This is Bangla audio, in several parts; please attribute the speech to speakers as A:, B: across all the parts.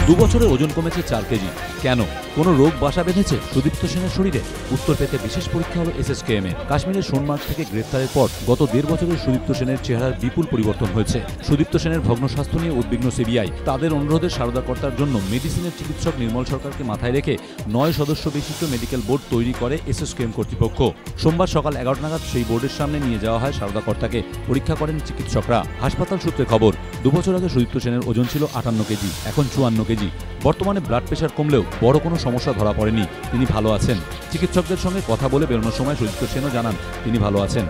A: 2 বছরে ওজন কমেছে 4 কেজি। কেন? কোনো রোগ বাসা বেঁধেছে সুদীপ্ত সেনের শরীরে? উত্তর পেতে বিশেষ পরীক্ষা হলো SSKM এর। কাশ্মীরের সোনমার্গ থেকে গ্রেফতারের পর গত 1.5 বছরের সুদীপ্ত সেনের চেহারার বিপুল পরিবর্তন হয়েছে। সুদীপ্ত সেনের ভগ্ন স্বাস্থ্য নিয়ে উদ্বিগ্ন CBI। তাদের অনুরোধে সারদাকর্তার জন্য মেডিসিনের চিকিৎসক নির্মল সরকারকে মাথায় রেখে 9 সদস্য বিশিষ্ট মেডিকেল বোর্ড তৈরি করে SSKM কর্তৃপক্ষ। সোমবার সকাল 11টা নাগাদ সেই বোর্ডের সামনে নিয়ে যাওয়া হয় সারদাকর্তাকে। পরীক্ষা করেন চিকিৎসকরা। হাসপাতাল সূত্রে খবর, 2 বছর আগে সুদীপ্ত সেনের ওজন ছিল 58 কেজি, এখন 54 কেজি। বর্তমানে ব্লাড প্রেশার কমলেও বড় কোনো সমস্যা ধরা পড়েনি, তিনি ভালো আছেন। চিকিৎসকদের সঙ্গে কথা বলে বেরোনোর সময় সুদীপ্ত সেনও জানান তিনি ভালো আছেন।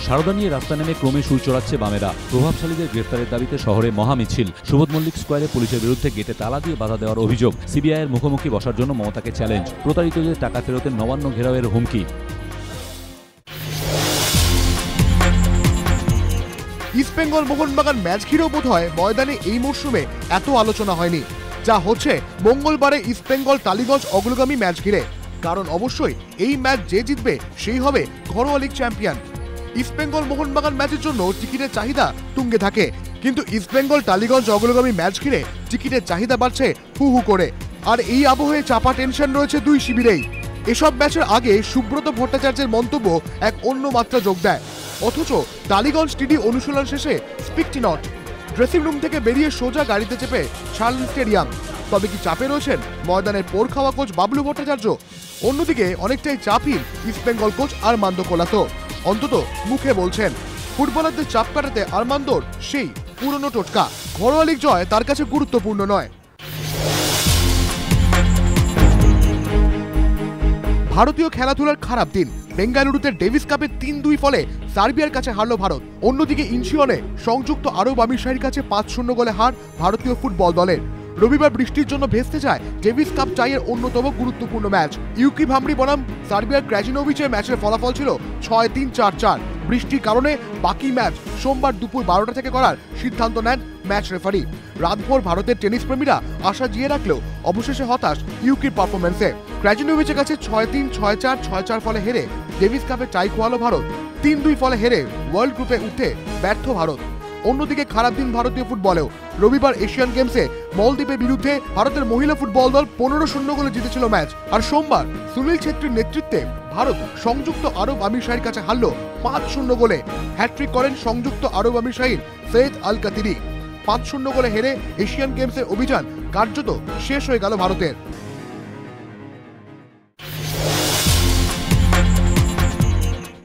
A: সারদা নিয়ে রাস্তা নেমে ক্রমে সুর চড়াচ্ছে বামেরা। প্রভাবশালীদের গ্রেফতারের দাবিতে শহরে মহামিছিল। সুবোধ মল্লিক স্কোয়ারে পুলিশের বিরুদ্ধে গেটে তালা দিয়ে বাধা দেওয়ার অভিযোগ। CBI এর মুখোমুখি বসার জন্য মমতাকে চ্যালেঞ্জ। প্রতারিতদের টাকা ফেরতের নবান্ন ঘেরাওয়ের হুমকি।
B: ইস্ট বেঙ্গল মোহনবাগান ম্যাচ ঘিরেও বোধ হয় ময়দানে এই মরশুমে এত আলোচনা হয়নি যা হচ্ছে মঙ্গলবারে ইস্ট বেঙ্গল টালিগঞ্জ অগ্রগামী ম্যাচ ঘিরে। কারণ অবশ্যই এই ম্যাচ যে জিতবে সেই হবে ঘরোয়া league champion. East Bengal Mohun Bagan ম্যাচের জন্য টিকিটের চাহিদা তুঙ্গে থাকে, কিন্তু ইস্ট বেঙ্গল টালিগঞ্জ অগ্রগামী ম্যাচ ঘিরে টিকিটের চাহিদা বাড়ছে হু হু করে। আর এই আবহে চাপা টেনশন রয়েছে দুই শিবিরেই। এসব ম্যাচের আগে সুব্রত ভট্টাচার্যের মন্তব্য এক অন্য মাত্রা যোগ দেয়। অথচ টালিগঞ্জ টিডি অনুশীলন শেষে স্পিকটি নট। ড্রেসিং রুম থেকে বেরিয়ে সোজা গাড়িতে চেপে ছাড়লেন স্টেডিয়াম। তবে কি চাপে রয়েছেন ময়দানের পোর খাওয়া কোচ বাবলু ভট্টাচার্য? অন্যদিকে অনেকটাই চাপহীন ইস্ট বেঙ্গল কোচ আরমান্দো কোলাতো। অন্তত মুখে বলছেন ফুটবলারদের চাপ কাটাতে আরমান্দোর সেই পুরনো টোটকা। ঘরোয়া লিগ জয় তার কাছে গুরুত্বপূর্ণ নয়। ভারতীয় খেলাধুলার খারাপ দিন। বেঙ্গালুরুতে ডেভিস কাপে 3-2 ফলে সার্বিয়ার কাছে হারল ভারত। অন্যদিকে ইনচিয়নে সংযুক্ত আরব আমিরশাহীর কাছে 5-0 গোলে হার ভারতীয় ফুটবল দলের। রবিবার বৃষ্টির জন্য ভেস্তে যায় ডেভিস কাপ টাইয়ের অন্যতম গুরুত্বপূর্ণ ম্যাচ। ইউকি ভামরি বনাম সার্বিয়ার ক্র্যাজিনোভিচের ম্যাচের ফলাফল ছিল 6-3, 4-4। বৃষ্টির কারণে বাকি ম্যাচ সোমবার দুপুর 12টা থেকে করার সিদ্ধান্ত নেন ম্যাচ রেফারি। রাতভর ভারতের টেনিস প্রেমীরা আশা জিয়ে রাখলেও অবশেষে হতাশ ইউকির পারফরমেন্সে। ক্র্যাজিনোভিচের কাছে 6-3, 6-4, 6-4 ফলে হেরে ডেভিস কাপে টাই খোয়ালো ভারত। 3-2 ফলে হেরে ওয়ার্ল্ড গ্রুপে উঠতে ব্যর্থ ভারত। অন্যদিকে খারাপ দিন ভারতীয় ফুটবলেও। রবিবার এশিয়ান গেমসে মলদ্বীপের বিরুদ্ধে ভারতের মহিলা ফুটবল দল 15-0 গোলে জিতেছিল ম্যাচ। আর সোমবার সুনীল ছেত্রীর নেতৃত্বে ভারত সংযুক্ত আরব আমিরশাহীর কাছে হারল 5-0 গোলে। হ্যাট্রিক করেন সংযুক্ত আরব আমিরশাহীর সৈয়দ আল কাতিরি। 5-0 গোলে হেরে এশিয়ান গেমসের অভিযান কার্যত শেষ হয়ে গেল ভারতের।